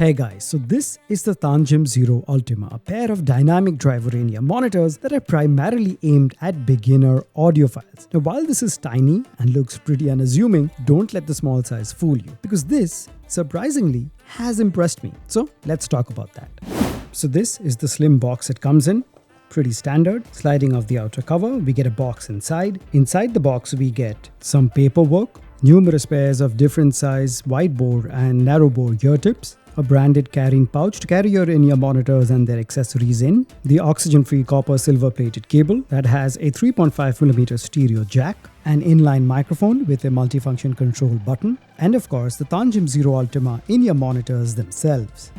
Hey guys, so this is the Tanchjim Zero Ultima, a pair of dynamic driver IEM monitors that are primarily aimed at beginner audiophiles. Now while this is tiny and looks pretty unassuming, don't let the small size fool you, because this, surprisingly, has impressed me. So let's talk about that. So this is the slim box it comes in. Pretty standard. Sliding off the outer cover, we get a box inside. Inside the box we get some paperwork, numerous pairs of different size wide bore and narrow bore ear tips, a branded carrying pouch to carry your in-ear monitors and their accessories in, the oxygen-free copper silver-plated cable that has a 3.5mm stereo jack, an inline microphone with a multifunction control button, and of course the Tanchjim Zero Ultima in-ear monitors themselves.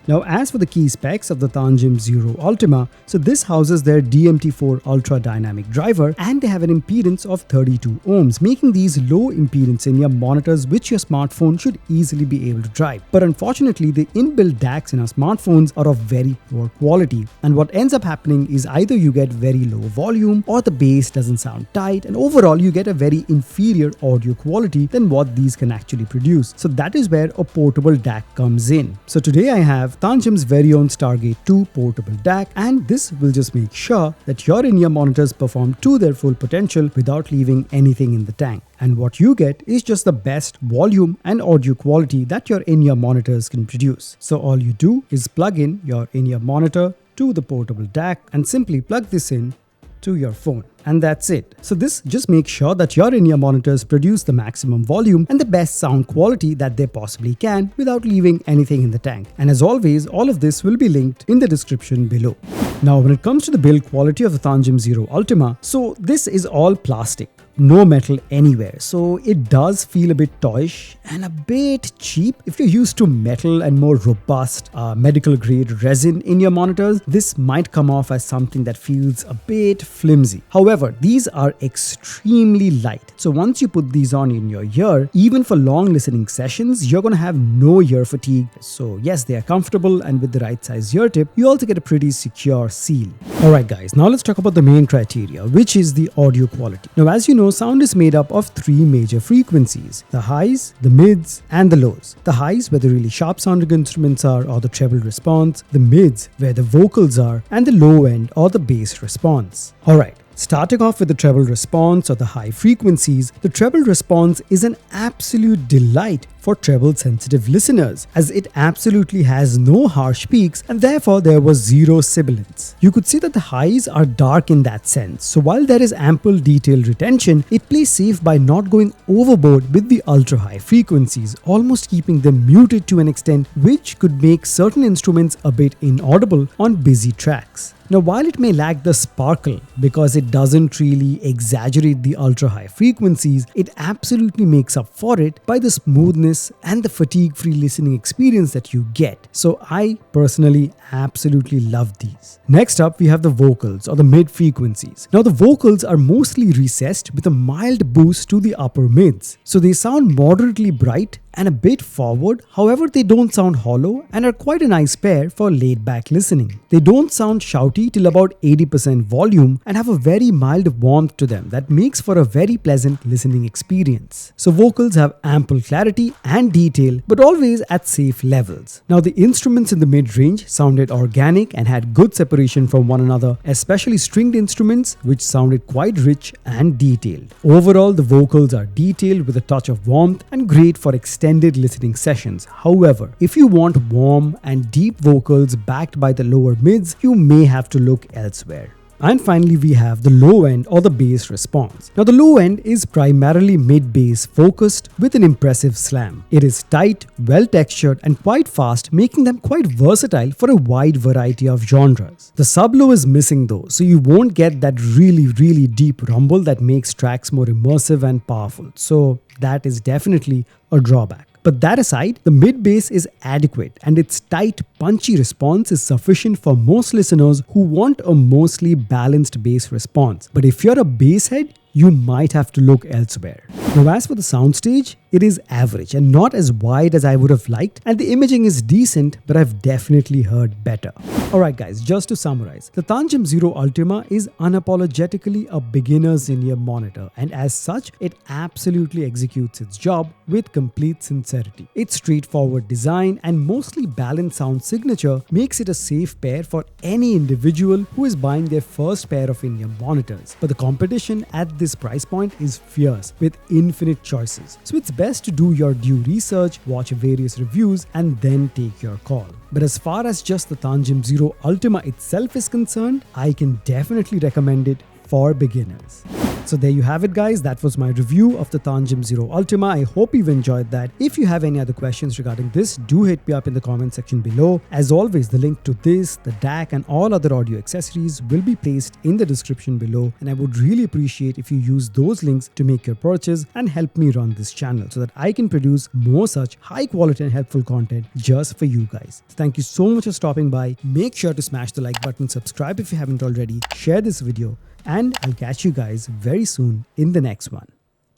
Now as for the key specs of the Tanchjim Zero Ultima, so this houses their DMT4 ultra dynamic driver and they have an impedance of 32 ohms, making these low impedance in-ear monitors which your smartphone should easily be able to drive. But unfortunately, the inbuilt DACs in our smartphones are of very poor quality, and what ends up happening is either you get very low volume or the bass doesn't sound tight, and overall you get a very inferior audio quality than what these can actually produce. So that is where a portable DAC comes in. So today I have Tanchjim's very own Stargate 2 portable DAC, and this will just make sure that your in-ear monitors perform to their full potential without leaving anything in the tank. And what you get is just the best volume and audio quality that your in-ear monitors can produce. So all you do is plug in your in-ear monitor to the portable DAC and simply plug this in to your phone. And that's it. So this just makes sure that your in-ear monitors produce the maximum volume and the best sound quality that they possibly can without leaving anything in the tank. And as always, all of this will be linked in the description below. Now when it comes to the build quality of the Tanchjim Zero Ultima, so this is all plastic. No metal anywhere, so it does feel a bit toyish and a bit cheap. If you're used to metal and more robust medical grade resin in your monitors, this might come off as something that feels a bit flimsy. However, these are extremely light, so once you put these on in your ear, even for long listening sessions, you're gonna have no ear fatigue. So yes, they are comfortable, and with the right size ear tip, you also get a pretty secure seal. Alright guys, now let's talk about the main criteria, which is the audio quality. Now as you know, sound is made up of three major frequencies: the highs, the mids, and the lows. The highs, where the really sharp sounding instruments are, or the treble response; the mids, where the vocals are; and the low end, or the bass response. Alright. Starting off with the treble response or the high frequencies, the treble response is an absolute delight for treble sensitive listeners, as it absolutely has no harsh peaks and therefore there was zero sibilance. You could see that the highs are dark in that sense, so while there is ample detail retention, it plays safe by not going overboard with the ultra high frequencies, almost keeping them muted to an extent which could make certain instruments a bit inaudible on busy tracks. Now while it may lack the sparkle because it doesn't really exaggerate the ultra high frequencies, it absolutely makes up for it by the smoothness and the fatigue-free listening experience that you get. So I personally absolutely love these. Next up, we have the vocals or the mid frequencies. Now the vocals are mostly recessed with a mild boost to the upper mids. So they sound moderately bright and a bit forward, however they don't sound hollow and are quite a nice pair for laid back listening. They don't sound shouty till about 80% volume and have a very mild warmth to them that makes for a very pleasant listening experience. So vocals have ample clarity and detail, but always at safe levels. Now the instruments in the mid-range sounded organic and had good separation from one another, especially stringed instruments which sounded quite rich and detailed. Overall, the vocals are detailed with a touch of warmth and great for extended listening sessions. However, if you want warm and deep vocals backed by the lower mids, you may have to look elsewhere. And finally, we have the low end or the bass response. Now the low end is primarily mid-bass focused with an impressive slam. It is tight, well textured and quite fast, making them quite versatile for a wide variety of genres. The sub-low is missing though, so you won't get that really deep rumble that makes tracks more immersive and powerful. So that is definitely a drawback. But that aside, the mid-bass is adequate and its tight, punchy response is sufficient for most listeners who want a mostly balanced bass response. But if you're a bass head, you might have to look elsewhere. Now as for the soundstage, It is average and not as wide as I would have liked, and the imaging is decent, but I've definitely heard better. Alright guys, just to summarize, the Tanchjim Zero Ultima is unapologetically a beginner's in-ear monitor, and as such, it absolutely executes its job with complete sincerity. Its straightforward design and mostly balanced sound signature makes it a safe pair for any individual who is buying their first pair of in-ear monitors. But the competition at this price point is fierce with infinite choices. So it's best to do your due research, watch various reviews, and then take your call. But as far as just the Tanchjim Zero Ultima itself is concerned, I can definitely recommend it for beginners. So there you have it guys, that was my review of the Tanchjim Zero Ultima. I hope you've enjoyed that. If you have any other questions regarding this, do hit me up in the comment section below. As always, the link to this, the DAC and all other audio accessories will be placed in the description below, and I would really appreciate if you use those links to make your purchase and help me run this channel so that I can produce more such high quality and helpful content just for you guys. So thank you so much for stopping by. Make sure to smash the like button, subscribe if you haven't already, share this video, and I'll catch you guys very soon in the next one.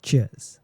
Cheers.